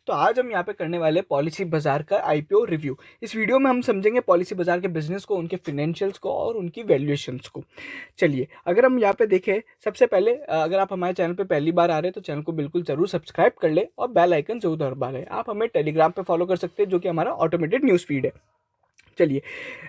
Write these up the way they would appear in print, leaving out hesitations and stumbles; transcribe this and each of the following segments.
तो आज हम यहाँ पे करने वाले पॉलिसी बाजार का आईपीओ रिव्यू। इस वीडियो में हम समझेंगे पॉलिसी बाजार के बिजनेस को, उनके फाइनेंशियल्स को और उनकी वैल्यूएशंस को। चलिए, अगर हम यहाँ पे देखें, सबसे पहले अगर आप हमारे चैनल पे पहली बार आ रहे हैं तो चैनल को बिल्कुल जरूर सब्सक्राइब कर ले और बेल आइकन जरूर दबा लें। आप हमें टेलीग्राम पे फॉलो कर सकते हैं, जो कि हमारा ऑटोमेटेड न्यूज़ फीड है। चलिए,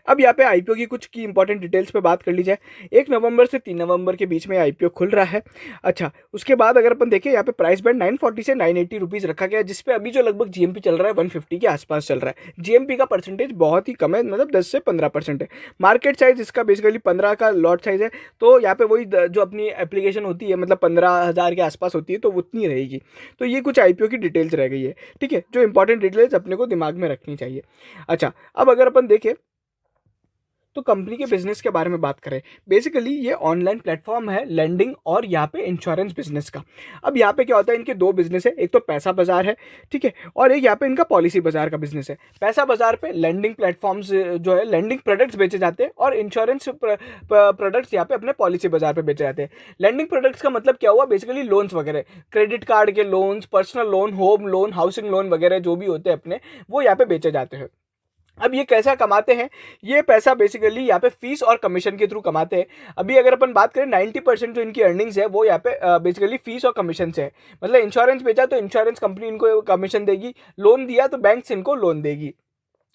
अब यहाँ पे आईपीओ की कुछ की इंपॉर्टेंट डिटेल्स पे बात कर ली जाए। 1 नवंबर से 3 नवंबर के बीच में आईपीओ खुल रहा है। अच्छा, उसके बाद अगर अपन देखें, यहाँ पे प्राइस बैंड 940 से 980 रुपीज़ रखा गया है, जिसपे अभी जो लगभग जीएमपी चल रहा है 150 के आसपास चल रहा है। जीएमपी का परसेंटेज बहुत ही कम है, मतलब 10 से 15% है। मार्केट साइज इसका बेसिकली 15 का लॉट साइज है, तो यहाँ पे वही जो अपनी एप्लीकेशन होती है, मतलब 15,000 के आसपास होती है, तो उतनी रहेगी। तो ये कुछ आईपीओ की डिटेल्स रह गई है, ठीक है, जो इंपॉर्टेंट डिटेल्स अपने को दिमाग में रखनी चाहिए। अच्छा, अब अगर अपन देखें तो कंपनी के बिजनेस के बारे में बात करें, बेसिकली ये ऑनलाइन प्लेटफॉर्म है लेंडिंग और यहाँ पे इंश्योरेंस बिजनेस का। अब यहाँ पे क्या होता है, इनके दो बिजनेस है, एक तो पैसा बाजार है, ठीक है, और एक यहाँ पे इनका पॉलिसी बाजार का बिजनेस है। पैसा बाजार पे लेंडिंग प्लेटफॉर्म्स जो है, लेंडिंग प्रोडक्ट्स बेचे जाते हैं, और इंश्योरेंस प्रोडक्ट्स यहाँ पे अपने पॉलिसी बाजार पे बेचे जाते हैं। लेंडिंग प्रोडक्ट्स का मतलब क्या हुआ, बेसिकली लोन्स वगैरह, क्रेडिट कार्ड के loans, personal loan, home loan, housing loan वगैरह जो भी होते हैं अपने, वो यहाँ पे बेचे जाते हैं। अब ये कैसा कमाते हैं, ये पैसा बेसिकली यहाँ पे फीस और कमीशन के थ्रू कमाते हैं। अभी अगर अपन बात करें, 90% जो इनकी अर्निंग्स है वो यहाँ पे बेसिकली फीस और कमीशन से है। मतलब इंश्योरेंस बेचा तो इंश्योरेंस कंपनी इनको कमीशन देगी, लोन दिया तो बैंक इनको लोन देगी,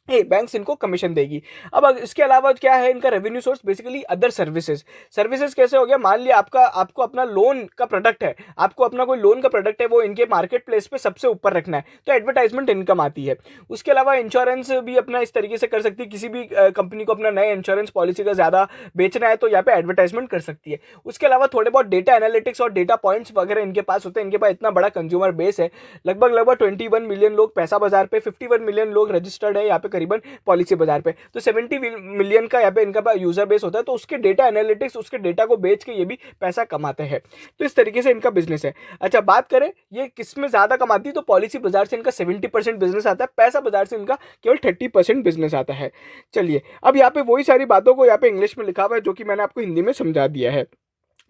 बैंक्स इनको कमीशन देगी। अब इसके अलावा क्या है इनका revenue source, basically other services. Services कैसे हो गया, मान लिया आपको अपना लोन का प्रोडक्ट है, आपको अपना कोई लोन का प्रोडक्ट है, वो इनके मार्केट प्लेस पे सबसे ऊपर रखना है, तो एडवर्टाइजमेंट इनकम आती है। उसके अलावा इंश्योरेंस भी अपना इस तरीके से कर सकती है, किसी भी कंपनी को अपना नया इंश्योरेंस पॉलिसी का ज्यादा बेचना है तो यहाँ पे एडवर्टाइजमेंट कर सकती है। उसके अलावा थोड़े बहुत डेटा एनालिटिक्स और डेटा पॉइंट्स वगैरह इनके पास होते हैं। इनके पास इतना बड़ा कंज्यूमर बेस है, लगभग 21 मिलियन लोग पैसा बाजार पे, 51 मिलियन लोग रजिस्टर्ड है यहाँ पे करीबन पॉलिसी बाजार पे, तो 70 मिलियन का यहाँ पे इनका यूजर बेस होता है। तो उसके डेटा एनालिटिक्स, उसके डेटा को बेच के ये भी पैसा कमाते हैं। तो इस तरीके से इनका बिजनेस है। अच्छा, बात करें ये किस में ज्यादा कमाती है, तो पॉलिसी बाजार से इनका 70% बिजनेस आता है, पैसा बाजार से इनका केवल 30% बिजनेस आता है। चलिए, अब यहाँ पे वही सारी बातों को यहाँ पे इंग्लिश में लिखा हुआ है, जो कि मैंने आपको हिंदी में समझा दिया है।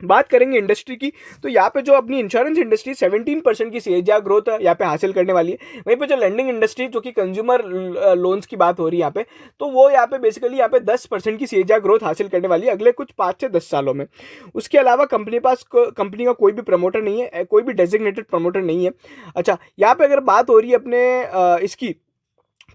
बात करेंगे इंडस्ट्री की, तो यहाँ पे जो अपनी इंश्योरेंस इंडस्ट्री 17% की सीएजीआर ग्रोथ यहाँ पे हासिल करने वाली है। वहीं पे जो लेंडिंग इंडस्ट्री, जो कि कंज्यूमर लोन्स की बात हो रही है यहाँ पे, तो वो यहाँ पे बेसिकली यहाँ पे 10% की सीएजीआर ग्रोथ हासिल करने वाली है अगले कुछ 5 से 10 सालों में। उसके अलावा कंपनी का कोई भी प्रमोटर नहीं है, कोई भी डेजिग्नेटेड प्रमोटर नहीं है। अच्छा, यहाँ पे अगर बात हो रही है अपने इसकी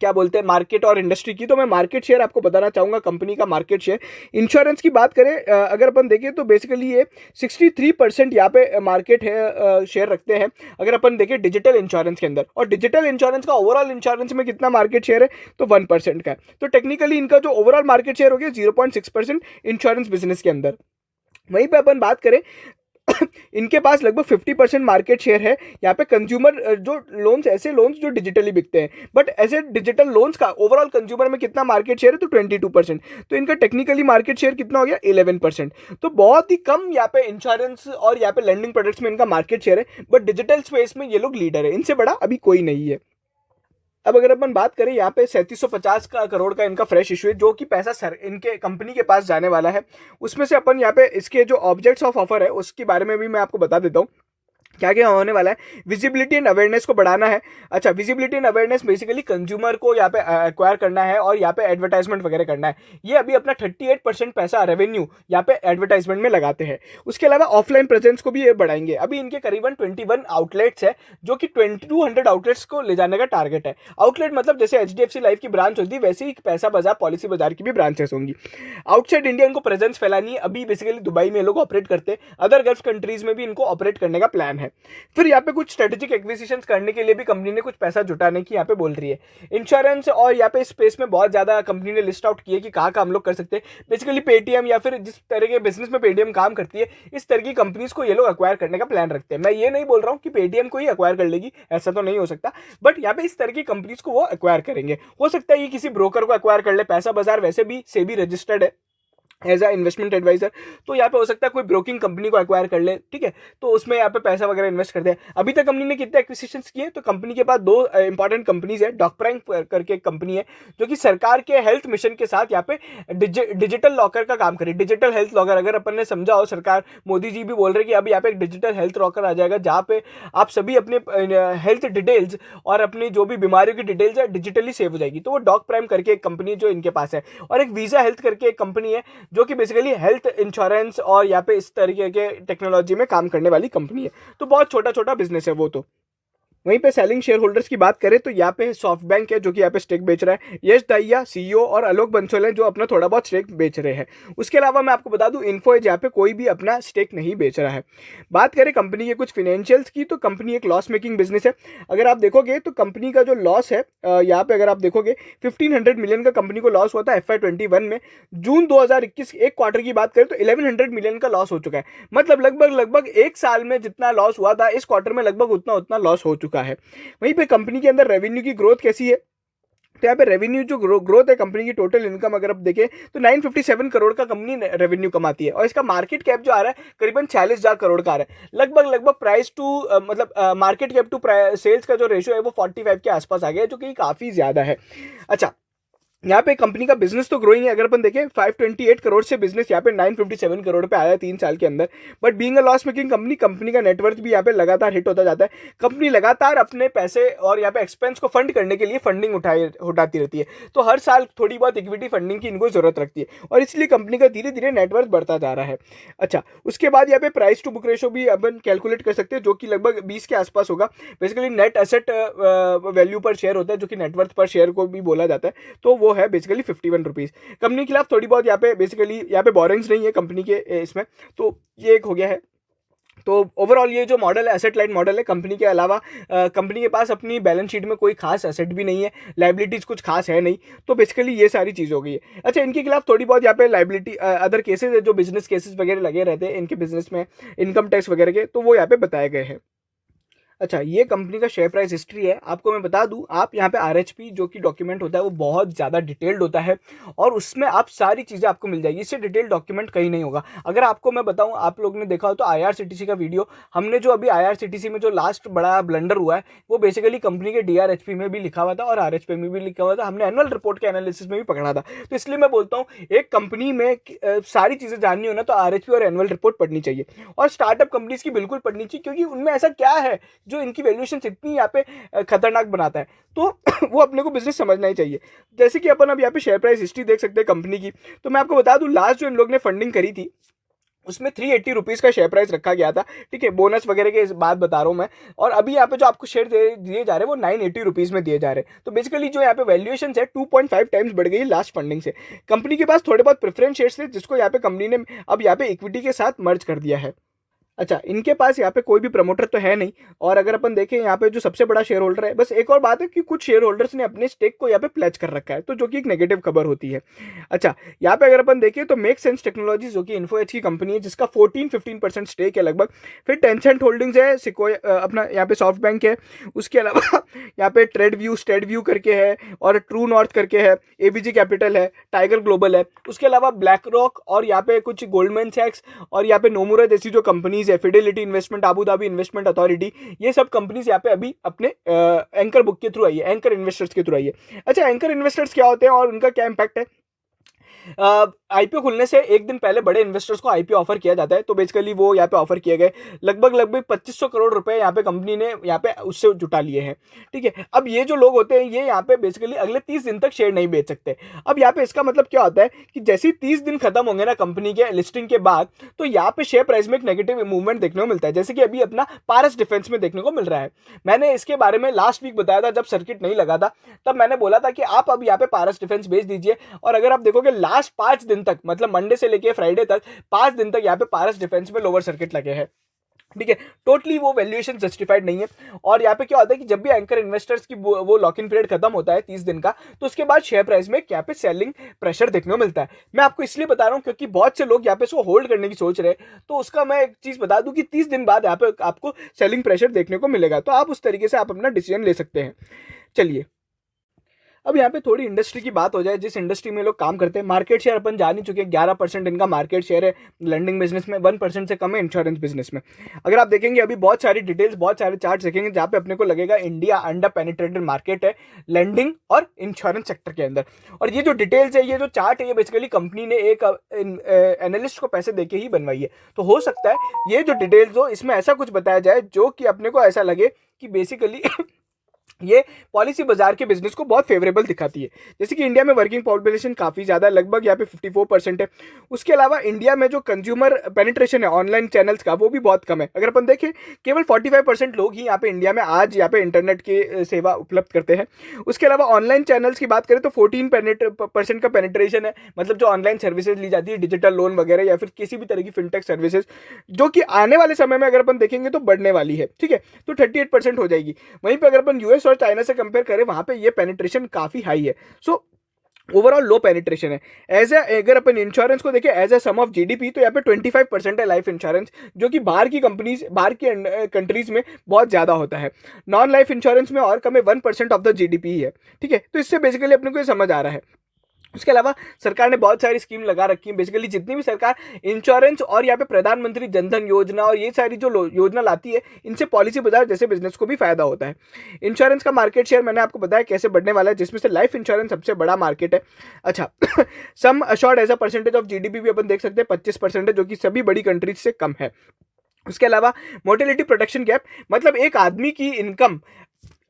क्या बोलते हैं, मार्केट और इंडस्ट्री की, तो मैं मार्केट शेयर आपको बताना चाहूंगा। कंपनी का मार्केट शेयर, इंश्योरेंस की बात करें अगर अपन देखें तो बेसिकली ये 63% यहाँ पे मार्केट है, शेयर रखते हैं अगर अपन देखें डिजिटल इंश्योरेंस के अंदर। और डिजिटल इंश्योरेंस का ओवरऑल इंश्योरेंस में कितना मार्केट शेयर है, तो 1% का है। तो टेक्निकली इनका जो ओवरऑल मार्केट शेयर हो गया 0.6% इंश्योरेंस बिजनेस के अंदर। वहीं पे अपन बात करें इनके पास लगभग 50% मार्केट शेयर है यहाँ पे कंज्यूमर जो लोन्स, ऐसे लोन्स जो डिजिटली बिकते हैं। बट ऐसे डिजिटल लोन्स का ओवरऑल कंज्यूमर में कितना मार्केट शेयर है, तो 22%। तो इनका टेक्निकली मार्केट शेयर कितना हो गया, 11%। तो बहुत ही कम यहाँ पे इंश्योरेंस और यहाँ पे लैंडिंग प्रोडक्ट्स में इनका मार्केट शेयर है, बट डिजिटल स्पेस में ये लोग लीडर है, इनसे बड़ा अभी कोई नहीं है। अब अगर अपन बात करें, यहाँ पे 3750 का करोड़ का इनका फ्रेश इशू है, जो कि पैसा सर इनके कंपनी के पास जाने वाला है। उसमें से अपन यहाँ पे इसके जो ऑब्जेक्ट्स ऑफ ऑफर है उसके बारे में भी मैं आपको बता देता हूँ क्या क्या होने वाला है। विजिबिलिटी एंड अवेयरनेस को बढ़ाना है। अच्छा, visibility and awareness basically consumer को यहाँ पे एक्वायर करना है और यहाँ पे एडवर्टाइजमेंट वगैरह करना है। ये अभी अपना 38% पैसा रेवेन्यू यहाँ पे एडवर्टाइजमेंट में लगाते हैं। उसके अलावा ऑफलाइन प्रेजेंस को भी ये बढ़ाएंगे। अभी इनके करीबन 21 आउटलेट्स है, जो कि 2200 आउटलेट्स को ले जाने का टारगेट है। आउटलेट मतलब जैसे एचडीएफसी लाइफ की ब्रांच होती है, वैसे ही पैसा बाजार, पॉलिसी बाजार की भी ब्रांचेस होंगी। आउटसाइड इंडिया इनको प्रेजेंस फैलानी है। अभी बेसिकली दुबई में लोग ऑपरेट करते हैं, अदर गल्फ कंट्रीज में भी इनको ऑपरेट करने का प्लान है। फिर यहाँ पे कुछ स्ट्रेटेजिक एक्विजिशंस करने के लिए भी कंपनी ने कुछ पैसा जुटाने की यहाँ पे बोल रही है। इंश्योरेंस और यहाँ पे स्पेस में बहुत ज्यादा कंपनी ने लिस्ट आउट किया कि कहाँ हम लोग कर सकते हैं। बेसिकली पेटीएम या फिर जिस तरह के बिजनेस में पेटीएम काम करती है, इस तरह की कंपनीज को ये लोग अक्वायर करने का प्लान रखते हैं। मैं ये नहीं बोल रहा हूँ कि पेटीएम को ही अक्वायर कर लेगी, ऐसा तो नहीं हो सकता, बट यहाँ पे इस तरह की कंपनीज को वो अक्वायर करेंगे। हो सकता है ये किसी ब्रोकर को अक्वायर कर ले। पैसा बाजार वैसे भी सेबी रजिस्टर्ड है, एज अ इन्वेस्टमेंट एडवाइजर। तो यहाँ पे हो सकता है कोई ब्रोकिंग कंपनी को एक्वायर कर ले, ठीक है, तो उसमें यहाँ पे पैसा वगैरह इन्वेस्ट कर दे। अभी तक कंपनी ने कितने एक्विजिशंस किए, तो कंपनी के पास दो इंपॉर्टेंट कंपनीज है। डॉकप्राइम करके एक कंपनी है जो कि सरकार के हेल्थ मिशन के साथ यहाँ पे डिजिटल लॉकर का काम करे। डिजिटल हेल्थ लॉकर अगर अपन ने समझा हो, सरकार मोदी जी भी बोल रहे कि अभी यहाँ पे एक डिजिटल हेल्थ लॉकर आ जाएगा जहाँ पे आप सभी अपने हेल्थ डिटेल्स और अपनी जो भी बीमारियों की डिटेल्स है डिजिटली सेव हो जाएगी। तो वो डॉक प्राइम करके एक कंपनी जो इनके पास है, और एक वीजा हेल्थ करके एक कंपनी है जो कि बेसिकली हेल्थ इंश्योरेंस और यहाँ पे इस तरीके के टेक्नोलॉजी में काम करने वाली कंपनी है। तो बहुत छोटा छोटा बिजनेस है वो। तो वहीं पे सेलिंग शेयर होल्डर्स की बात करें तो यहाँ पे सॉफ्ट बैंक है जो कि यहाँ पे स्टेक बेच रहा है। यश दाहिया सीईओ और आलोक बंसल है जो अपना थोड़ा बहुत स्टेक बेच रहे हैं। उसके अलावा मैं आपको बता दूं इन्फो एज यहाँ पे कोई भी अपना स्टेक नहीं बेच रहा है। बात करें कंपनी के कुछ फाइनेंशियल्स की, तो कंपनी एक लॉस मेकिंग बिजनेस है। अगर आप देखोगे तो कंपनी का जो लॉस है यहाँ पे अगर आप देखोगे 1500 मिलियन का कंपनी को लॉस हुआ था FY21 में। जून 2021 एक क्वार्टर की बात करें तो 1100 मिलियन का लॉस हो चुका है। मतलब लगभग एक साल में जितना लॉस हुआ था इस क्वार्टर में लगभग उतना लॉस हो चुका है। वहीं पे कंपनी के अंदर रेवेन्यू की ग्रोथ कैसी है, तो यहाँ पे रेवेन्यू जो ग्रोथ है कंपनी की टोटल इनकम अगर आप देखें तो 957 करोड़ का कंपनी रेवेन्यू कमाती है, और इसका मार्केट कैप जो आ रहा है करीबन 46,000 करोड़ का आ रहा है। लगभग प्राइस टू मतलब मार्केट कैप टू सेल्स का जो रेशियो है वो 45 के आसपास आ गया है, जो कि काफी ज्यादा है। अच्छा, यहाँ पे कंपनी का बिजनेस तो ग्रोइंग है। अगर अपन देखें 528 करोड़ से बिजनेस यहाँ पे 957 करोड़ पे आया है 3 साल के अंदर। But being a loss making company का नेटवर्थ भी यहाँ पे लगातार हिट होता जाता है। कंपनी लगातार अपने पैसे और यहाँ पे एक्सपेंस को फंड करने के लिए फंडिंग उठाती रहती है। तो हर साल थोड़ी बहुत इक्विटी फंडिंग की इनको जरूरत रखती है, और इसलिए कंपनी का धीरे धीरे नेटवर्थ बढ़ता जा रहा है। अच्छा, उसके बाद यहाँ पे प्राइस टू बुक रेशो भी अपन कैलकुलेट कर सकते हैं जो कि लगभग 20 के आसपास होगा। बेसिकली नेट एसेट वैल्यू पर शेयर होता है जो कि नेटवर्थ पर शेयर को भी बोला जाता है, तो वो है बेसिकली 51 रुपीज़। कंपनी के खिलाफ थोड़ी बहुत यहाँ पे बेसिकली यहाँ पे बोरिंग्स नहीं है कंपनी के इसमें, तो ये एक हो गया है। तो ओवरऑल ये जो मॉडल है एसेट लाइट मॉडल है। कंपनी के अलावा कंपनी के पास अपनी बैलेंस शीट में कोई खास एसेट भी नहीं है, लाइबिलिटीज कुछ खास है नहीं। तो बेसिकली ये सारी चीज़ हो गई है। अच्छा, इनके खिलाफ थोड़ी बहुत यहाँ पे लाइबिलिटी अदर केसेस है जो बिजनेस केसेस वगैरह लगे रहते हैं इनके बिजनेस में, इनकम टैक्स वगैरह के, तो वो यहाँ पे बताए गए हैं। अच्छा, ये कंपनी का शेयर प्राइस हिस्ट्री है। आपको मैं बता दूं, आप यहाँ पे आरएचपी जो कि डॉक्यूमेंट होता है वो बहुत ज़्यादा डिटेल्ड होता है, और उसमें आप सारी चीज़ें आपको मिल जाएगी। इससे डिटेल्ड डॉक्यूमेंट कहीं नहीं होगा। अगर आपको मैं बताऊं, आप लोगों ने देखा हो तो आईआरसीटीसी का वीडियो हमने जो अभी आईआरसीटीसी में जो लास्ट बड़ा ब्लंडर हुआ है वो बेसिकली कंपनी के डीआरएचपी में भी लिखा हुआ था और आरएचपी में भी लिखा हुआ था। हमने एनुअल रिपोर्ट के एनालिसिस में भी पकड़ा था। तो इसलिए मैं बोलता हूँ एक कंपनी में सारी चीज़ें जाननी हो ना तो आरएचपी और एनुअल रिपोर्ट पढ़नी चाहिए, और स्टार्टअप कंपनीज की बिल्कुल पढ़नी चाहिए, क्योंकि उनमें ऐसा क्या है जो इनकी वैल्यूएशन इतनी यहाँ पे खतरनाक बनाता है। तो वो अपने को बिजनेस समझना ही चाहिए। जैसे कि अपन अब यहाँ पे शेयर प्राइस हिस्ट्री देख सकते हैं कंपनी की। तो मैं आपको बता दूं लास्ट जो इन लोग ने फंडिंग करी थी उसमें 380 रुपीज़ का शेयर प्राइस रखा गया था, ठीक है, बोनस वगैरह के बात बता रहा हूँ मैं। और अभी यहाँ पे जो आपको शेयर दिए जा रहे हैं वो 980 रुपीज़ में दिए जा रहे हैं। तो बेसिकली जो यहाँ पे वैल्यूएशन है 2.5 टाइम्स बढ़ गई है लास्ट फंडिंग से। कंपनी के पास थोड़े बहुत प्रेफरेंस शेयर्स थे जिसको यहाँ पे कंपनी ने अब यहाँ पे इक्विटी के साथ मर्ज कर दिया है। अच्छा, इनके पास यहाँ पे कोई भी प्रमोटर तो है नहीं, और अगर अपन देखें यहाँ पे जो सबसे बड़ा शेयर होल्डर है, बस एक और बात है कि कुछ शेयर होल्डर्स ने अपने स्टेक को यहाँ पे प्लेज कर रखा है, तो जो कि एक नेगेटिव खबर होती है। अच्छा, यहाँ पे अगर अपन देखें तो मेक सेंस टेक्नोलॉजीज जो कि इन्फो एज की कंपनी है जिसका 14-15% स्टेक है लगभग। फिर टेंसेंट होल्डिंग्स है, सिकोय अपना यहाँ पे सॉफ्ट बैंक है। उसके अलावा यहाँ पे स्टेड व्यू करके है, और ट्रू नॉर्थ करके है, एबीजी कैपिटल है, टाइगर ग्लोबल है। उसके अलावा ब्लैक रॉक और यहाँ पे कुछ गोल्डमैन सैक्स और यहाँ पे नोमुरा जैसी जो कंपनीज है, Fidelity investment, Abu Dhabi investment authority, ये सब कंपनीज यहाँ पे अभी अपने एंकर बुक के थ्रू आई है, एंकर इन्वेस्टर्स के थ्रू आई है। अच्छा, एंकर इन्वेस्टर्स क्या होते हैं और उनका क्या इंपैक्ट है? आईपीओ खुलने से एक दिन पहले बड़े इन्वेस्टर्स को आईपीओ ऑफर किया जाता है। तो बेसिकली वो यहाँ पे ऑफर किए गए लगभग 2500 करोड़ रुपए यहाँ पे कंपनी ने यहाँ पे उससे जुटा लिए हैं, ठीक है। अब ये जो लोग होते हैं ये यहाँ पे बेसिकली अगले 30 दिन तक शेयर नहीं बेच सकते। अब यहाँ पे इसका मतलब क्या होता है कि जैसे ही 30 दिन खत्म होंगे ना कंपनी के लिस्टिंग के बाद, तो यहाँ पे शेयर प्राइस में एक नेगेटिव मूवमेंट देखने को मिलता है, जैसे कि अभी अपना पारस डिफेंस में देखने को मिल रहा है। मैंने इसके बारे में लास्ट वीक बताया था जब सर्किट नहीं लगा था, तब मैंने बोला था कि आप अब यहाँ पे पारस डिफेंस बेच दीजिए। और अगर आप देखोगे लास्ट 5 दिन तक, मतलब मंडे से लेके फ्राइडे तक 5 दिन तक यहाँ पे पारस डिफेंस में लोअर सर्किट लगे हैं, ठीक है। टोटली वो वैल्यूएशन जस्टिफाइड नहीं है। और यहाँ पे क्या होता है कि जब भी एंकर इन्वेस्टर्स की वो लॉक इन पीरियड खत्म होता है 30 दिन का, तो उसके बाद शेयर प्राइस में यहाँ पे सेलिंग प्रेशर देखने को मिलता है। मैं आपको इसलिए बता रहा हूँ क्योंकि बहुत से लोग यहाँ पे इसको होल्ड करने की सोच रहे हैं। तो उसका मैं एक चीज बता दूं कि 30 दिन बाद यहाँ पे आपको सेलिंग प्रेशर देखने को मिलेगा, तो आप उस तरीके से आप अपना डिसीजन ले सकते हैं। चलिए, अब यहाँ पे थोड़ी इंडस्ट्री की बात हो जाए, जिस इंडस्ट्री में लोग काम करते हैं। मार्केट शेयर अपन जान ही चुके हैं, 11% इनका मार्केट शेयर है लेंडिंग बिजनेस में, 1% से कम है इंश्योरेंस बिजनेस में। अगर आप देखेंगे अभी बहुत सारी डिटेल्स, बहुत सारे चार्ट देखेंगे जहाँ पे अपने को लगेगा इंडिया अंडर पेनिट्रेटेड मार्केट है लेंडिंग और इंश्योरेंस सेक्टर के अंदर। और ये जो डिटेल्स है, ये जो चार्ट है, ये बेसिकली कंपनी ने एक एनालिस्ट को पैसे देके ही बनवाई है। तो हो सकता है ये जो डिटेल्स हो, इसमें ऐसा कुछ बताया जाए जो कि अपने को ऐसा लगे कि बेसिकली ये पॉलिसी बाजार के बिजनेस को बहुत फेवरेबल दिखाती है। जैसे कि इंडिया में वर्किंग पॉपुलेशन काफ़ी ज़्यादा है, लगभग यहाँ पे 54% है। उसके अलावा इंडिया में जो कंज्यूमर पेनिट्रेशन है ऑनलाइन चैनल्स का, वो भी बहुत कम है। अगर अपन देखें, केवल 45% लोग ही यहाँ पे इंडिया में आज यहाँ पे इंटरनेट की सेवा उपलब्ध करते हैं। उसके अलावा ऑनलाइन चैनल्स की बात करें तो 14% का पेनिट्रेशन है, मतलब जो ऑनलाइन सर्विसेज ली जाती है, डिजिटल लोन वगैरह या फिर किसी भी तरह की फिनटेक सर्विसेज, जो कि आने वाले समय में अगर अपन देखेंगे तो बढ़ने वाली है। ठीक है, तो 38% हो जाएगी। वहीं पर अगर अपन यूएस और चाइना से कंपेयर करें, वहां पे ये पेनिट्रेशन काफी हाई है। सो ओवरऑल लो पेनिट्रेशन है। अगर अपन इंश्योरेंस को देखें as a sum of GDP, तो यहाँ पे 25% है लाइफ इंश्योरेंस, जो कि बाहर की कंपनीज, बाहर की कंट्रीज में बहुत ज्यादा होता है। नॉन लाइफ इंश्योरेंस में और कम है, 1% ऑफ द जीडीपी है। ठीक है, तो इससे बेसिकली अपने को ये समझ आ रहा है। उसके अलावा सरकार ने बहुत सारी स्कीम लगा रखी है। बेसिकली जितनी भी सरकार इंश्योरेंस और यहाँ पे प्रधानमंत्री जनधन योजना और ये सारी जो योजना लाती है, इनसे पॉलिसी बाजार जैसे बिजनेस को भी फायदा होता है। इंश्योरेंस का मार्केट शेयर मैंने आपको बताया कैसे बढ़ने वाला है, जिसमें से लाइफ इंश्योरेंस सबसे बड़ा मार्केट है। अच्छा sum assured as a percentage of GDP भी अपन देख सकते हैं 25% है, जो कि सभी बड़ी कंट्रीज से कम है। उसके अलावा मोर्टेलिटी प्रोटेक्शन गैप, मतलब एक आदमी की इनकम,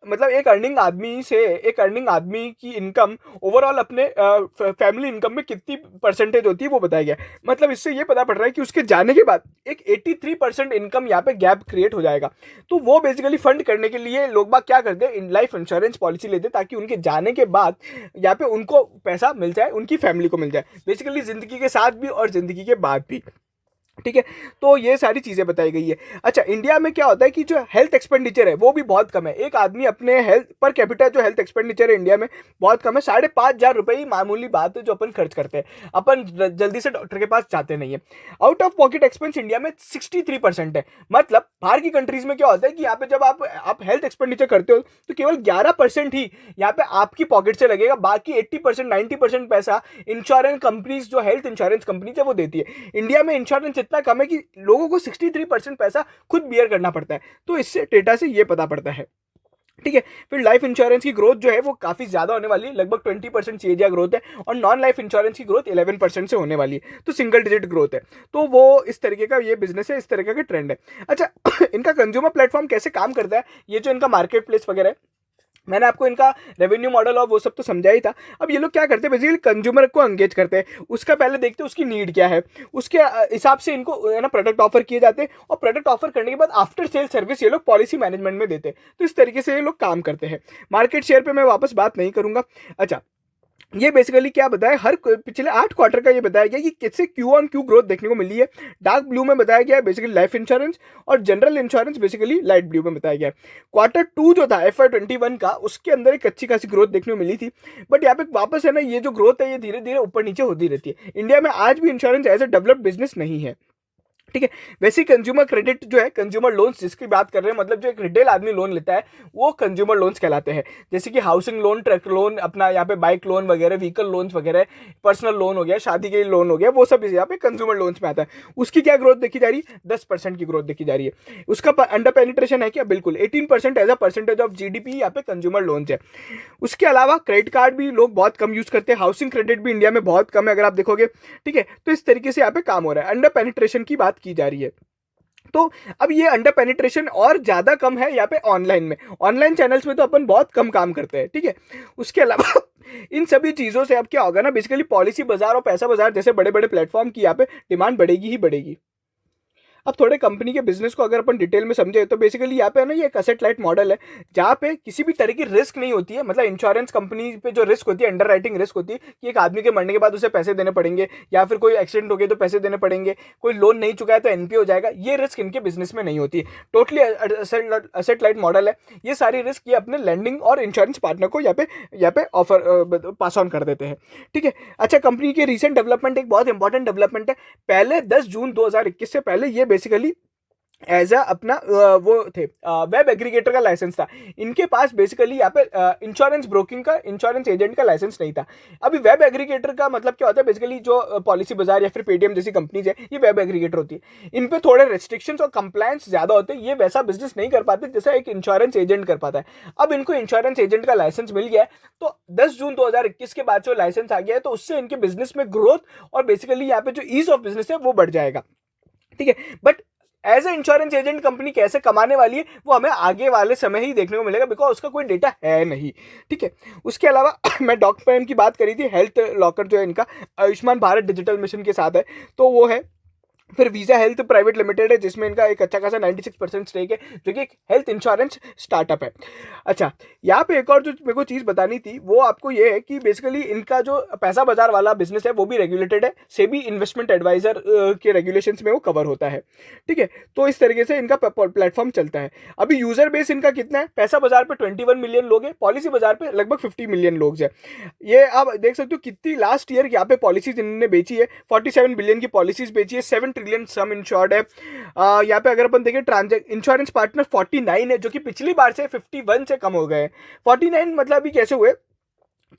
मतलब एक अर्निंग आदमी की इनकम ओवरऑल अपने फैमिली इनकम में कितनी परसेंटेज होती है वो बताया गया। मतलब इससे ये पता पड़ रहा है कि उसके जाने के बाद एक 83% इनकम यहाँ पे गैप क्रिएट हो जाएगा। तो वो बेसिकली फंड करने के लिए लोग बाग क्या करते हैं, लाइफ इंश्योरेंस पॉलिसी लेते हैं, ताकि उनके जाने के बाद यहाँ पे उनको पैसा मिल जाए, उनकी फैमिली को मिल जाए, बेसिकली जिंदगी के साथ भी और जिंदगी के बाद भी। ठीक है, तो ये सारी चीजें बताई गई है। अच्छा, इंडिया में क्या होता है कि जो हेल्थ एक्सपेंडिचर है वो भी बहुत कम है। एक आदमी अपने हेल्थ पर कैपिटा जो हेल्थ एक्सपेंडिचर है इंडिया में बहुत कम है। 5,500 रुपए ही मामूली बात है जो अपन खर्च करते हैं। अपन जल्दी से डॉक्टर के पास जाते नहीं है। Out of pocket expense India में 63% है। मतलब बाहर की कंट्रीज में क्या होता है कि यहाँ पे जब आप हेल्थ एक्सपेंडिचर करते हो तो केवल 11% ही यहाँ पे आपकी पॉकेट से लगेगा, बाकी 80% 90% पैसा इंश्योरेंस कंपनीज, जो हेल्थ इंश्योरेंस कंपनीज है, वो देती है। इंडिया में इंश्योरेंस इतना कम है कि लोगों को 63% पैसा खुद बियर करना पड़ता है। तो इससे डेटा से ये पता पड़ता है। ठीक है, फिर लाइफ इंश्योरेंस की ग्रोथ जो है वो काफी ज्यादा होने वाली है, लगभग 20% सीएजीआर ग्रोथ है। और नॉन लाइफ इंश्योरेंस की ग्रोथ 11% से होने वाली है, तो सिंगल डिजिट ग्रोथ है। तो वो इस तरीके का ये बिजनेस है, इस तरीके का ट्रेंड है। अच्छा इनका कंज्यूमर प्लेटफॉर्म कैसे काम करता है, ये जो इनका मार्केट प्लेस वगैरह है, मैंने आपको इनका रेवेन्यू मॉडल और वो सब तो समझा ही था। अब ये लोग क्या करते हैं, बेसिकली कंज्यूमर को एंगेज करते हैं। उसका पहले देखते हैं उसकी नीड क्या है, उसके हिसाब से इनको है ना प्रोडक्ट ऑफर किए जाते हैं। और प्रोडक्ट ऑफर करने के बाद आफ्टर सेल सर्विस ये लोग पॉलिसी मैनेजमेंट में देते हैं। तो इस तरीके से ये लोग काम करते हैं। मार्केट शेयर पे मैं वापस बात नहीं करूंगा। अच्छा, ये बेसिकली क्या बताया, हर पिछले 8 क्वार्टर का ये बताया गया कि किससे क्यू ऑन क्यू ग्रोथ देखने को मिली है। डार्क ब्लू में बताया गया है बेसिकली लाइफ इंश्योरेंस, और general insurance basically light blue में बताया गया है। Q2 जो था FY21 का, उसके अंदर एक अच्छी खासी ग्रोथ देखने को मिली थी। बट यहाँ पे वापस है ना, ये जो ग्रोथ है ये धीरे धीरे ऊपर नीचे होती रहती है। इंडिया में आज भी insurance as a developed business नहीं है। ठीक है, वैसे कंज्यूमर क्रेडिट जो है, कंज्यूमर लोन्स जिसकी बात कर रहे हैं, मतलब जो एक रिटेल आदमी लोन लेता है वो कंज्यूमर लोन्स कहलाते हैं। जैसे कि हाउसिंग लोन, ट्रक लोन, अपना यहाँ पे बाइक लोन वगैरह, व्हीकल लोन्स वगैरह, पर्सनल लोन हो गया, शादी के लिए लोन हो गया, वो सब यहाँ पे कंज्यूमर लोन्स में आता है। उसकी क्या ग्रोथ देखी जा रही है, 10% की ग्रोथ देखी जा रही है। उसका अंडर पेनिट्रेशन है क्या, बिल्कुल 18% as a percentage of GDP यहाँ पे कंज्यूमर लोन्स है। उसके अलावा क्रेडिट कार्ड भी लोग बहुत कम यूज करते हैं। हाउसिंग क्रेडिट भी इंडिया में बहुत कम है अगर आप देखोगे। ठीक है, तो इस तरीके से यहाँ पे काम हो रहा है, अंडर पेनिट्रेशन की बात की जा रही है। तो अब ये अंडर पेनिट्रेशन और ज्यादा कम है यहाँ पे ऑनलाइन में। ऑनलाइन चैनल्स में तो अपन बहुत कम काम करते हैं। ठीक है, उसके अलावा इन सभी चीजों से अब क्या होगा ना, बेसिकली पॉलिसी बाजार और पैसा बाजार जैसे बड़े बड़े प्लेटफॉर्म की यहाँ पे डिमांड बढ़ेगी ही बढ़ेगी। अब थोड़े कंपनी के बिजनेस को अगर अपन डिटेल में समझे तो बेसिकली यहाँ पे है ना, ये एक एसेट लाइट मॉडल है जहाँ पे किसी भी तरह की रिस्क नहीं होती है। मतलब इंश्योरेंस कंपनी पे जो रिस्क होती है, अंडर राइटिंग रिस्क होती है कि एक आदमी के मरने के बाद उसे पैसे देने पड़ेंगे, या फिर कोई एक्सीडेंट हो गया तो पैसे देने पड़ेंगे, कोई लोन नहीं चुका है तो एनपीए हो जाएगा। ये रिस्क इनके बिजनेस में नहीं होती है। टोटली एसेट लाइट मॉडल है। ये सारी रिस्क ये अपने लैंडिंग और इंश्योरेंस पार्टनर को यहाँ पे ऑफर पास ऑन कर देते हैं। ठीक है, अच्छा कंपनी के रिसेंट डेवलपमेंट, एक बहुत इंपॉर्टेंट डेवलपमेंट है। पहले 10 जून 2021 से पहले ये बेसिकली एज अ अपना वो थे वेब एग्रीगेटर का लाइसेंस था। इनके पास बेसिकली यहाँ पे इंश्योरेंस ब्रोकिंग का, इंश्योरेंस एजेंट का लाइसेंस नहीं था। अभी वेब एग्रीगेटर का मतलब क्या होता है, बेसिकली जो पॉलिसी बाजार या फिर पेटीएम जैसी कंपनीज है, ये वेब एग्रीगेटर होती है। इन पे थोड़े रेस्ट्रिक्शंस और कंप्लायंस ज्यादा होते हैं, ये वैसा बिजनेस नहीं कर पाते जैसा एक इंश्योरेंस एजेंट कर पाता है। अब इनको इंश्योरेंस एजेंट का लाइसेंस मिल गया है, तो 10 जून 2021 के बाद जो लाइसेंस आ गया है, तो उससे इनके बिजनेस में ग्रोथ और बेसिकली यहाँ पे जो ईज ऑफ बिजनेस है वो बढ़ जाएगा। ठीक है, but as a insurance agent company कैसे कमाने वाली है वो हमें आगे वाले समय ही देखने को मिलेगा, बिकॉज उसका कोई डेटा है नहीं। ठीक है, उसके अलावा मैं डॉक्टर प्रेम की बात करी थी, हेल्थ लॉकर जो है इनका आयुष्मान भारत डिजिटल मिशन के साथ है, तो वो है। फिर वीजा हेल्थ प्राइवेट लिमिटेड है, जिसमें इनका एक अच्छा खासा 96% स्टेक है, जो कि एक हेल्थ इंश्योरेंस स्टार्टअप है। अच्छा, यहाँ पे एक और जो मेरे को चीज़ बतानी थी वो आपको ये है कि बेसिकली इनका जो पैसा बाजार वाला बिजनेस है वो भी रेगुलेटेड है, सेबी इन्वेस्टमेंट एडवाइजर के रेगुलेशंस में वो कवर होता है। ठीक है, तो इस तरीके से इनका प्लेटफॉर्म चलता है। अभी यूजर बेस इनका कितना है, पैसा बाजार पे 21 मिलियन लोग हैं, पॉलिसी बाजार पे लगभग 50 मिलियन लोग हैं। ये आप देख सकते हो कितनी लास्ट ईयर यहाँ पे पॉलिसीज इन्होंने बेची है, 47 बिलियन की पॉलिसीज बेची है, 7 ट्रिलियन सम इंश्योर्ड है। यहाँ पे अगर अपन देखें इंश्योरेंस पार्टनर 49 है, जो कि पिछली बार से 51 से कम हो गए हैं। 49 मतलब अभी कैसे हुए,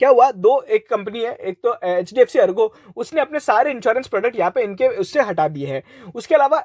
क्या हुआ, दो एक कंपनी है, एक तो HDFC अर्गो, उसने अपने सारे इंश्योरेंस प्रोडक्ट यहाँ पे इनके उससे हटा दिए हैं। उसके अलावा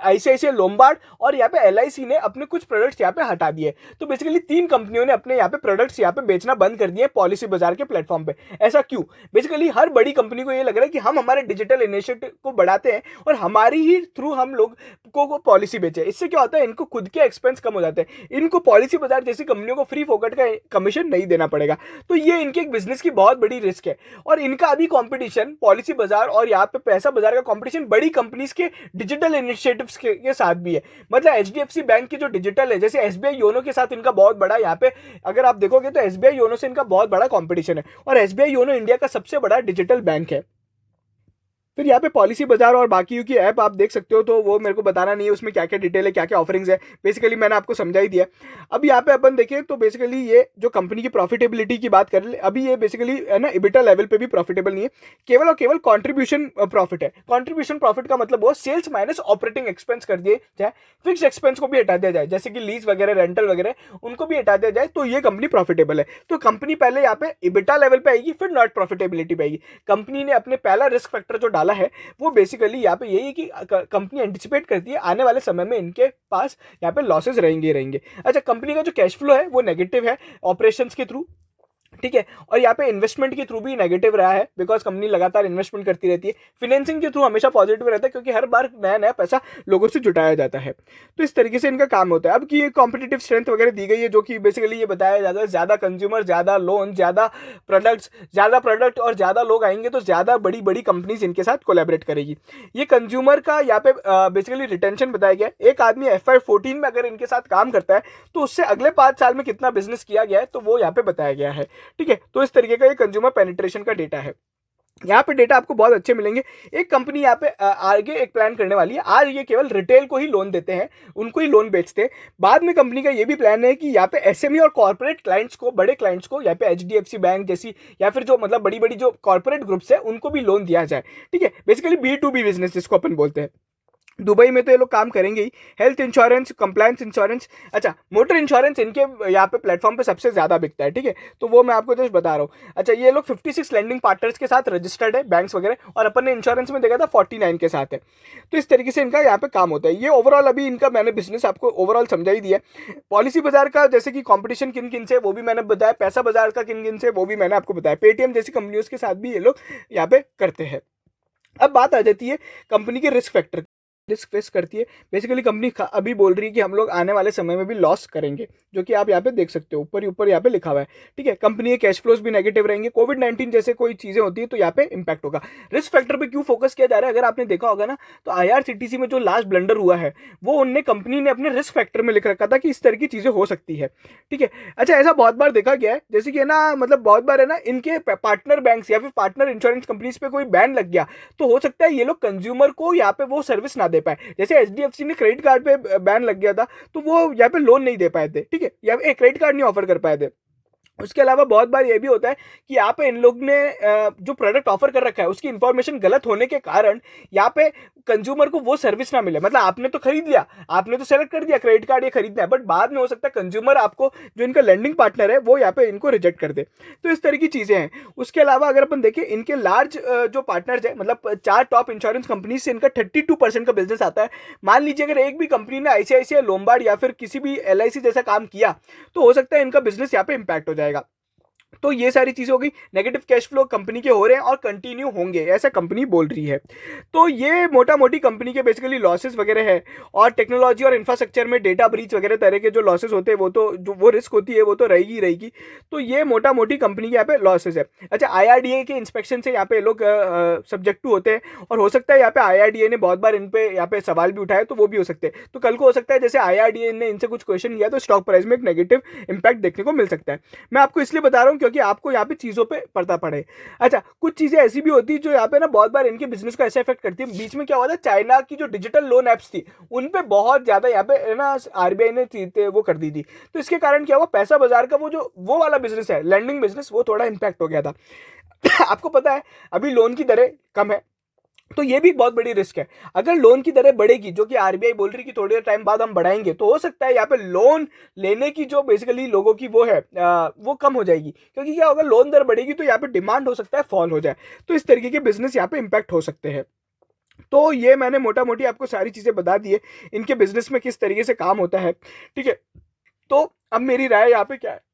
ICICI लोम्बार्ड और यहाँ पे LIC ने अपने कुछ प्रोडक्ट्स यहाँ पे हटा दिए। तो बेसिकली 3 कंपनियों ने अपने यहाँ पे प्रोडक्ट्स यहाँ पे बेचना बंद कर दिए पॉलिसी बाजार के प्लेटफॉर्म पे। ऐसा क्यों? बेसिकली हर बड़ी कंपनी को ये लग रहा है कि हम हमारे डिजिटल इनिशिएटिव को बढ़ाते हैं और हमारी ही थ्रू हम लोग को पॉलिसी बेचे। इससे क्या होता है, इनको खुद के एक्सपेंस कम हो जाते हैं, इनको पॉलिसी बाजार जैसी कंपनियों को फ्री फोकट का कमीशन नहीं देना पड़ेगा। तो ये इनके एक बिजनेस की बहुत बड़ी रिस्क है। और इनका अभी कंपटीशन पॉलिसी बाजार और यहाँ पे पैसा बाजार का कंपटीशन बड़ी कंपनीज के डिजिटल इनिशिएटिव्स के साथ भी है। मतलब HDFC बैंक की जो डिजिटल है, जैसे SBI योनो के साथ इनका बहुत बड़ा यहाँ पे अगर आप देखोगे तो SBI योनो से इनका बहुत बड़ा कंपटीशन है, और SBI योनो इंडिया का सबसे बड़ा डिजिटल बैंक है। फिर यहाँ पे पॉलिसी बाजार और बाकी की ऐप आप देख सकते हो, तो वो मेरे को बताना नहीं है उसमें क्या क्या डिटेल है, क्या क्या ऑफरिंग्स है, बेसिकली मैंने आपको समझा ही दिया। अब यहाँ पे अपन देखें तो बेसिकली ये जो कंपनी की प्रॉफिटेबिलिटी की बात कर ले, अभी ये बेसिकली है ना इबिटा लेवल पे भी प्रॉफिटेबल नहीं है, केवल और केवल कॉन्ट्रीब्यूशन प्रॉफिट है। कॉन्ट्रीब्यूशन प्रॉफिट का मतलब वो सेल्स माइनस ऑपरेटिंग एक्सपेंस कर दिए जाए, फिक्स एक्सपेंस को भी हटा दिया जाए, जैसे कि लीज वगैरह रेंटल वगैरह उनको भी हटा दिया जाए, तो ये कंपनी प्रॉफिटेबल है। तो कंपनी पहले यहाँ पे इबिटा लेवल पे आएगी, फिर नॉट प्रॉफिटेबिलिटी पे आएगी। कंपनी ने अपने पहला रिस्क फैक्टर जो डाला है वो बेसिकली यहाँ पे यही है कि कंपनी एंटिसिपेट करती है आने वाले समय में इनके पास यहाँ पे लॉसेस रहेंगे ही रहेंगे। अच्छा, कंपनी का जो कैश फ्लो है वो नेगेटिव है ऑपरेशंस के थ्रू। ठीक है, और यहाँ पे इन्वेस्टमेंट के थ्रू भी नेगेटिव रहा है, बिकॉज कंपनी लगातार इन्वेस्टमेंट करती रहती है। फाइनेंसिंग के थ्रू हमेशा पॉजिटिव रहता है, क्योंकि हर बार नया नया पैसा लोगों से जुटाया जाता है। तो इस तरीके से इनका काम होता है। अब की कॉम्पिटिटिव स्ट्रेंथ वगैरह दी गई है, जो कि बेसिकली ये बताया जाता है ज़्यादा कंज्यूमर, ज़्यादा लोन, ज़्यादा प्रोडक्ट और ज़्यादा लोग आएंगे तो ज़्यादा बड़ी बड़ी कंपनीज इनके साथ कोलैबोरेट करेगी। ये कंज्यूमर का यहाँ पे बेसिकली रिटेंशन बताया गया है। एक आदमी FY14 में अगर इनके साथ काम करता है तो उससे अगले 5 साल में कितना बिजनेस किया गया है, तो वो यहाँ पे बताया गया है। ठीक है, तो इस तरीके का ये कंज्यूमर पेनिट्रेशन का डेटा है। यहाँ पे डेटा आपको बहुत अच्छे मिलेंगे। एक कंपनी यहाँ पे आगे एक प्लान करने वाली है, आज ये केवल रिटेल को ही लोन देते हैं, उनको ही लोन बेचते हैं। बाद में कंपनी का ये भी प्लान है कि यहाँ पे SME और कॉर्पोरेट क्लाइंट्स को, बड़े क्लाइंट्स को यहाँ पे HDFC बैंक जैसी या फिर जो मतलब बड़ी बड़ी जो कॉर्पोरेट ग्रुप्स है उनको भी लोन दिया जाए। ठीक है, बेसिकली B2B बिजनेस जिसको अपन बोलते हैं। दुबई में तो ये लोग काम करेंगे ही। हेल्थ इंश्योरेंस, कंप्लायंस इंश्योरेंस, अच्छा मोटर इंश्योरेंस इनके यहाँ पे प्लेटफॉर्म पे सबसे ज्यादा बिकता है। ठीक है, तो वो मैं आपको जस्ट बता रहा हूँ। अच्छा, ये लोग 56 लैंडिंग पार्टनर्स के साथ रजिस्टर्ड है, बैंक्स वगैरह, और अपन ने इंश्योरेंस में देखा था 49 के साथ है। तो इस तरीके से इनका यहाँ पे काम होता है। ये ओवरऑल अभी इनका मैंने बिजनेस आपको ओवरऑल समझा ही दिया। पॉलिसी बाजार का जैसे कि कॉम्पिटिशन किन किन से वो भी मैंने बताया, पैसा बाजार का किन किन से वो भी मैंने आपको बताया, पेटीएम जैसी कंपनियों के साथ भी ये लोग यहाँ पे करते हैं। अब बात आ जाती है कंपनी के रिस्क फैक्टर, रिस्क फेस करती है। बेसिकली कंपनी अभी बोल रही है कि हम लोग आने वाले समय में भी लॉस करेंगे, जो कि आप यहाँ पे देख सकते हो, ऊपर ही ऊपर यहाँ पे लिखा हुआ है। ठीक है, कंपनी के कैश फ्लोज भी नेगेटिव रहेंगे, कोविड-19 जैसे कोई चीजें होती है तो यहाँ पे इंपैक्ट होगा। रिस्क फैक्टर पे क्यों फोकस किया जा रहा है, अगर आपने देखा होगा ना, तो IRCTC में जो लास्ट ब्लंडर हुआ है वो उनने कंपनी ने अपने रिस्क फैक्टर में लिख रखा था कि इस तरह की चीजें हो सकती है। ठीक है, अच्छा ऐसा बहुत बार देखा गया है, जैसे कि ना मतलब बहुत बार है ना इनके पार्टनर बैंक्स या फिर पार्टनर इंश्योरेंस कंपनीज पे कोई बैन लग गया, तो हो सकता है ये लोग कंज्यूमर को यहाँ पे वो सर्विस ना दे पाए। जैसे HDFC ने क्रेडिट कार्ड पे बैन लग गया था, तो वो यहाँ पे लोन नहीं दे पाए थे। ठीक है, या क्रेडिट कार्ड नहीं ऑफर कर पाए थे। उसके अलावा बहुत बार ये भी होता है कि यहाँ पे इन लोग ने जो प्रोडक्ट ऑफर कर रखा है उसकी इंफॉर्मेशन गलत होने के कारण यहाँ पे कंज्यूमर को वो सर्विस ना मिले। मतलब आपने तो खरीद लिया, आपने तो सेलेक्ट कर दिया क्रेडिट कार्ड ये खरीदना है, बट बाद में हो सकता है कंज्यूमर आपको, जो इनका लेंडिंग पार्टनर है, वो यहाँ पे इनको रिजेक्ट कर दे। तो इस तरह की चीजें हैं। उसके अलावा अगर अपन देखें इनके लार्ज जो पार्टनर्स है, मतलब 4 टॉप इंश्योरेंस कंपनी से इनका 32% का बिजनेस आता है। मान लीजिए अगर एक भी कंपनी ने आईसीआईसीआई, लोम्बार्ड या फिर किसी भी एलआईसी जैसा काम किया, तो हो सकता है इनका बिजनेस यहाँ पे इंपैक्ट हो जाएगा। तो ये सारी चीजें हो गई। नेगेटिव कैश फ्लो कंपनी के हो रहे हैं और कंटिन्यू होंगे, ऐसा कंपनी बोल रही है। तो ये मोटा मोटी कंपनी के बेसिकली लॉसेस वगैरह है। और टेक्नोलॉजी और इंफ्रास्ट्रक्चर में डेटा ब्रीच वगैरह तरह के जो लॉसेस होते हैं, वो तो जो वो रिस्क होती है वो तो रहेगी रहेगी। तो ये मोटा मोटी कंपनी के यहाँ पे लॉसेस है। अच्छा, आईआरडीए के इंस्पेक्शन से यहाँ पे लोग सब्जेक्ट टू होते हैं, और हो सकता है यहाँ पे आईआरडीए ने बहुत बार इन पे यहाँ पे सवाल भी उठाए, तो वो भी हो सकते हैं। तो कल को हो सकता है जैसे आईआरडीए ने इनसे कुछ क्वेश्चन किया, तो स्टॉक प्राइस में एक नेगेटिव इंपैक्ट देखने को मिल सकता है। मैं आपको इसलिए बता रहा हूँ क्योंकि आपको यहाँ पे चीजों पे पड़ता पड़े। अच्छा, कुछ चीजें ऐसी भी होती है जो यहाँ पे ना बहुत बार इनके बिजनेस को ऐसे इफेक्ट करती है। बीच में क्या हुआ था, चाइना की जो डिजिटल लोन एप्स थी, उन पे बहुत ज्यादा यहाँ पे ना आरबीआई ने चीजें वो कर दी थी। तो इसके कारण क्या हुआ, पैसा बाजार का वो वाला बिजनेस है, लैंडिंग बिजनेस, वो थोड़ा इंपैक्ट हो गया था। आपको पता है अभी लोन की दरें कम है, तो ये भी एक बहुत बड़ी रिस्क है। अगर लोन की दरें बढ़ेगी, जो कि आरबीआई बोल रही है कि थोड़ी देर टाइम बाद हम बढ़ाएंगे, तो हो सकता है यहाँ पे लोन लेने की जो बेसिकली लोगों की वो है वो कम हो जाएगी। क्योंकि क्या होगा, लोन दर बढ़ेगी तो यहाँ पे डिमांड हो सकता है फॉल हो जाए। तो इस तरीके के बिजनेस यहाँ पे इंपैक्ट हो सकते हैं। तो ये मैंने मोटा मोटी आपको सारी चीजें बता दी है, इनके बिजनेस में किस तरीके से काम होता है। ठीक है, तो अब मेरी राय यहाँ पे क्या है।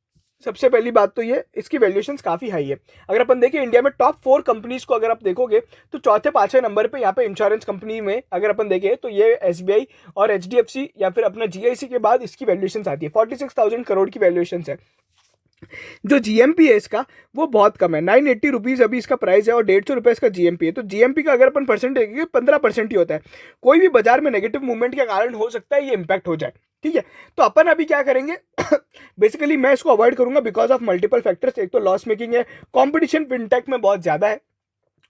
सबसे पहली बात तो ये, इसकी वैल्यूएशंस काफी हाई है। अगर अपन देखें इंडिया में टॉप 4 कंपनीज को अगर आप देखोगे, तो चौथे पांचवें नंबर पे यहाँ पे इंश्योरेंस कंपनी में अगर अपन देखें तो ये एसबीआई और एचडीएफसी या फिर अपना जीआईसी के बाद इसकी वैल्यूएशंस आती है। 46,000 करोड़ की वैल्यूएशंस है। जो जीएमपी है इसका, वो बहुत कम है, 980 रुपीज अभी इसका प्राइस है, और 150 रुपये इसका जीएमपी है। तो जीएमपी का अगर अपन परसेंट देखेंगे 15% ही होता है। कोई भी बाजार में नेगेटिव मूवमेंट के कारण हो सकता है ये इंपैक्ट हो जाए। ठीक है, तो अपन अभी क्या करेंगे, बेसिकली मैं इसको अवॉइड करूंगा बिकॉज ऑफ मल्टीपल फैक्टर्स। एक तो लॉस मेकिंग है, कॉम्पिटिशन फिनटेक में बहुत ज्यादा है,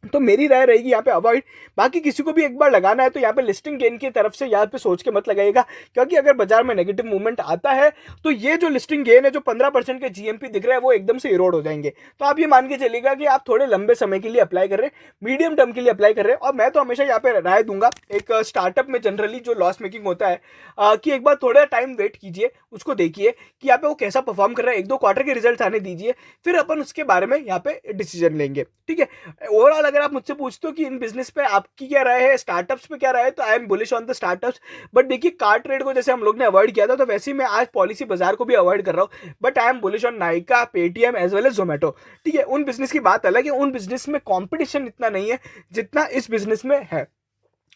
तो मेरी राय रहेगी यहाँ पे अवॉइड। बाकी किसी को भी एक बार लगाना है तो यहाँ पे लिस्टिंग गेन की तरफ से यहाँ पे सोच के मत लगाइएगा, क्योंकि अगर बाजार में नेगेटिव मूवमेंट आता है तो ये जो लिस्टिंग गेन है, जो 15% के जीएमपी दिख रहा है, वो एकदम से इरोड हो जाएंगे। तो आप ये मान के चलिएगा कि आप थोड़े लंबे समय के लिए अप्लाई कर रहे हैं, मीडियम टर्म के लिए अप्लाई कर रहे हैं। और मैं तो हमेशा यहाँ पे राय दूंगा, एक स्टार्टअप में जनरली जो लॉस मेकिंग होता है, कि एक बार थोड़ा टाइम वेट कीजिए, उसको देखिए कि यहाँ पे वो कैसा परफॉर्म कर रहा है, 1-2 क्वार्टर के रिजल्ट आने दीजिए, फिर अपन उसके बारे में यहाँ पे डिसीजन लेंगे। ठीक है, ओवरऑल अगर आप मुझसे पूछते हो कि इन बिजनेस पे आपकी क्या राय है, स्टार्टअप्स पे क्या राय है, तो आई am bullish on the startups. But देखिए, कार ट्रेड को जैसे हम लोग ने अवॉइड किया था, तो वैसे ही मैं आज पॉलिसी बाजार को भी अवॉइड कर रहा हूँ। But I am bullish on Nykaa, Paytm as well as Zomato. ठीक है, उन बिजनेस की बात अलग है, उन बिजनेस में कॉम्पिटिशन इतना नहीं है जितना इस बिजनेस में है।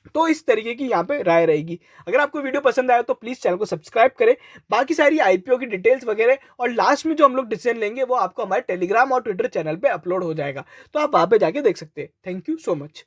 तो इस तरीके की यहाँ पे राय रहेगी। अगर आपको वीडियो पसंद आया तो प्लीज चैनल को सब्सक्राइब करें। बाकी सारी आईपीओ की डिटेल्स वगैरह और लास्ट में जो हम लोग डिसीजन लेंगे, वो आपको हमारे टेलीग्राम और ट्विटर चैनल पे अपलोड हो जाएगा, तो आप वहां पे जाके देख सकते हैं। Thank you so much.